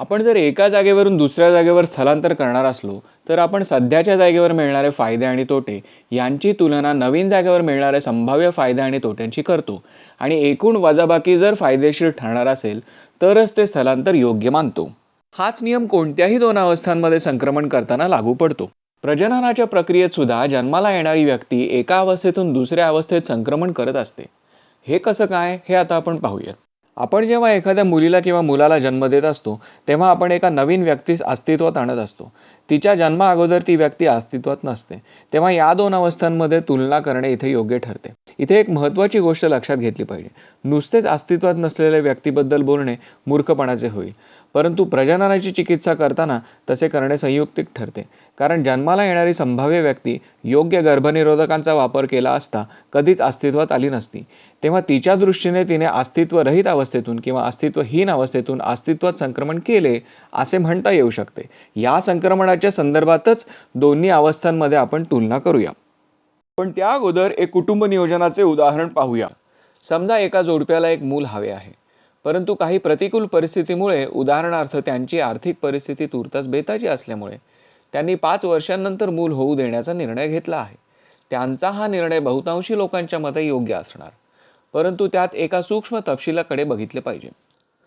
आपण जर एका जागेवरून दुसऱ्या जागेवर स्थलांतर करणार असलो तर आपण सध्याच्या जागेवर मिळणारे फायदे आणि तोटे यांची तुलना नवीन जागेवर मिळणाऱ्या संभाव्य फायदे आणि तोट्यांची करतो आणि एकूण वजाबाकी जर फायदेशीर ठरणार असेल तरच ते स्थलांतर योग्य मानतो. हाच नियम कोणत्याही दोन अवस्थांमध्ये संक्रमण करताना लागू पडतो. प्रजननाच्या प्रक्रियेत सुद्धा जन्माला येणारी व्यक्ती एका अवस्थेतून दुसऱ्या अवस्थेत संक्रमण करत असते. हे कसं काय हे आता आपण पाहूयात. आपण जेव्हा एखाद्या मुलीला किंवा मुलाला जन्म देत असतो तेव्हा आपण एका नवीन व्यक्तीस अस्तित्वात आणत असतो. तिच्या जन्मा अगोदर ती व्यक्ती अस्तित्वात नसते. तेव्हा या दोन अवस्थांमध्ये तुलना करणे इथे योग्य ठरते. इथे एक महत्त्वाची गोष्ट लक्षात घेतली पाहिजे. नुसतेच अस्तित्वात नसलेल्या व्यक्तीबद्दल बोलणे मूर्खपणाचे होईल. परंतु प्रजननाची चिकित्सा करताना तसे करणे संयुक्तिक ठरते. कारण जन्माला येणारी संभाव्य व्यक्ती योग्य गर्भनिरोधकांचा वापर केला असता कधीच अस्तित्वात आली नसती. तेव्हा तिच्या दृष्टीने तिने अस्तित्वरहित अवस्थेतून किंवा अस्तित्वहीन अवस्थेतून अस्तित्वात संक्रमण केले असे म्हणता येऊ शकते. या संक्रमणाच्या संदर्भातच दोन्ही अवस्थांमध्ये आपण तुलना करूया. पण त्या अगोदर एक कुटुंब नियोजनाचे उदाहरण पाहूया. समजा एका जोडप्याला एक मूल हवे आहे, परंतु काही प्रतिकूल परिस्थितीमुळे, उदाहरणार्थ त्यांची आर्थिक परिस्थिती तूर्तास बेताची असल्यामुळे त्यांनी 5 वर्षांनंतर मूल होऊ देण्याचा निर्णय घेतला आहे. त्यांचा हा निर्णय बहुतांशी लोकांच्या मते योग्य असणार, परंतु त्यात एका सूक्ष्म तपशिलाकडे बघितले पाहिजे.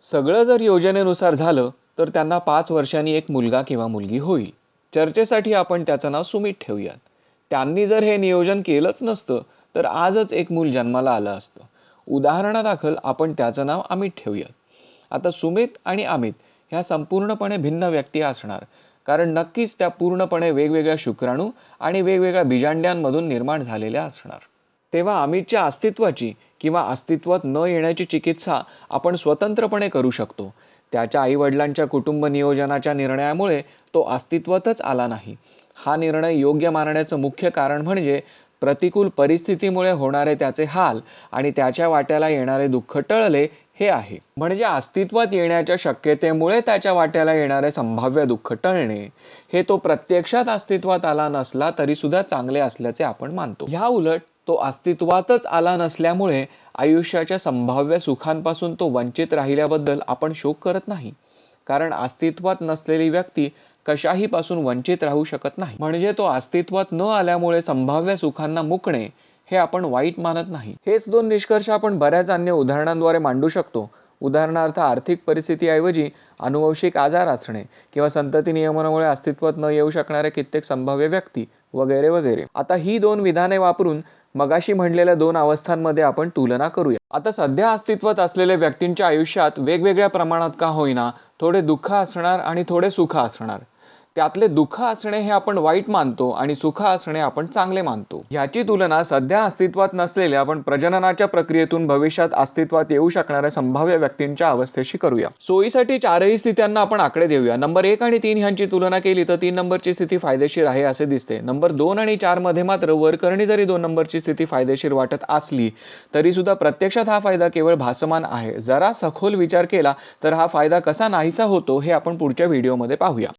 सगळं जर योजनेनुसार झालं तर त्यांना 5 वर्षांनी एक मुलगा किंवा मुलगी होईल. चर्चेसाठी आपण त्याचं नाव सुमित ठेवूयात. त्यांनी जर हे नियोजन केलंच नसतं तर आजच एक मूल जन्माला आलं असतं. उदाहरणादाखल आपण त्याचं नाव अमित ठेवूयात. आता सुमित आणि अमित ह्या संपूर्णपणे भिन्न व्यक्ती असणार, कारण नक्कीच त्या पूर्णपणे वेगवेगळ्या शुक्राणू आणि वेगवेगळ्या बीजांड्यांमधून निर्माण झालेल्या असणार. तेव्हा अमितच्या अस्तित्वाची किंवा अस्तित्वात न येण्याची चिकित्सा आपण स्वतंत्रपणे करू शकतो. त्याच्या आईवडिलांच्या कुटुंब नियोजनाच्या निर्णयामुळे तो अस्तित्वातच आला नाही. हा निर्णय योग्य मानण्याचं मुख्य कारण म्हणजे प्रतिकूल परिस्थितीमुळे होणारे त्याचे हाल आणि त्याच्या वाट्याला येणारे दुःख टळले हे आहे. म्हणजे अस्तित्वात येण्याच्या शक्यतेमुळे त्याच्या वाट्याला येणारे संभाव्य दुःख टळणे हे तो प्रत्यक्षात अस्तित्वात आला नसला तरी सुद्धा चांगले असल्याचे आपण मानतो. ह्या उलट तो अस्तित्वातच आला नसल्यामुळे आयुष्याच्या संभाव्य सुखांपासून तो वंचित राहिल्याबद्दल आपण शोक करत नाही. कारण अस्तित्वात नसलेली व्यक्ती कशाही पासून वंचित राहू शकत नाही. म्हणजे तो अस्तित्वात न आल्यामुळे संभाव्य सुखांना मुकणे हे आपण वाईट मानत नाही. हेच दोन निष्कर्ष आपण बऱ्याच अन्य उदाहरणांद्वारे मांडू शकतो. उदाहरणार्थ आर्थिक परिस्थितीऐवजी अनुवंशिक आजार असणे किंवा संतती नियमनामुळे अस्तित्वात न येऊ शकणारे कित्येक संभाव्य व्यक्ती वगैरे वगैरे. आता ही दोन विधाने वापरून मगाशी म्हणलेल्या दोन अवस्थांमध्ये आपण तुलना करूया. आता सध्या अस्तित्वात असलेल्या व्यक्तींच्या आयुष्यात वेगवेगळ्या प्रमाणात का होईना थोडे दुःख असणार आणि थोडे सुख असणार. त्यातले दुःख असणे हे आपण वाईट मानतो आणि सुख असणे आपण चांगले मानतो. ह्याची तुलना सध्या अस्तित्वात नसलेल्या पण प्रजननाच्या प्रक्रियेतून भविष्यात अस्तित्वात येऊ शकणाऱ्या संभाव्य व्यक्तींच्या अवस्थेशी करूया. सोयीसाठी चारही स्थित्यांना आपण आकडे देऊया. नंबर 1 आणि 3 ह्यांची तुलना केली तर 3 नंबरची स्थिती फायदेशीर आहे असे दिसते. नंबर 2 आणि 4 मध्ये मात्र वरकरणी जरी 2 नंबरची स्थिती फायदेशीर वाटत असली तरी सुद्धा प्रत्यक्षात हा फायदा केवळ भासमान आहे. जरा सखोल विचार केला तर हा फायदा कसा नाहीसा होतो हे आपण पुढच्या व्हिडिओमध्ये पाहूया.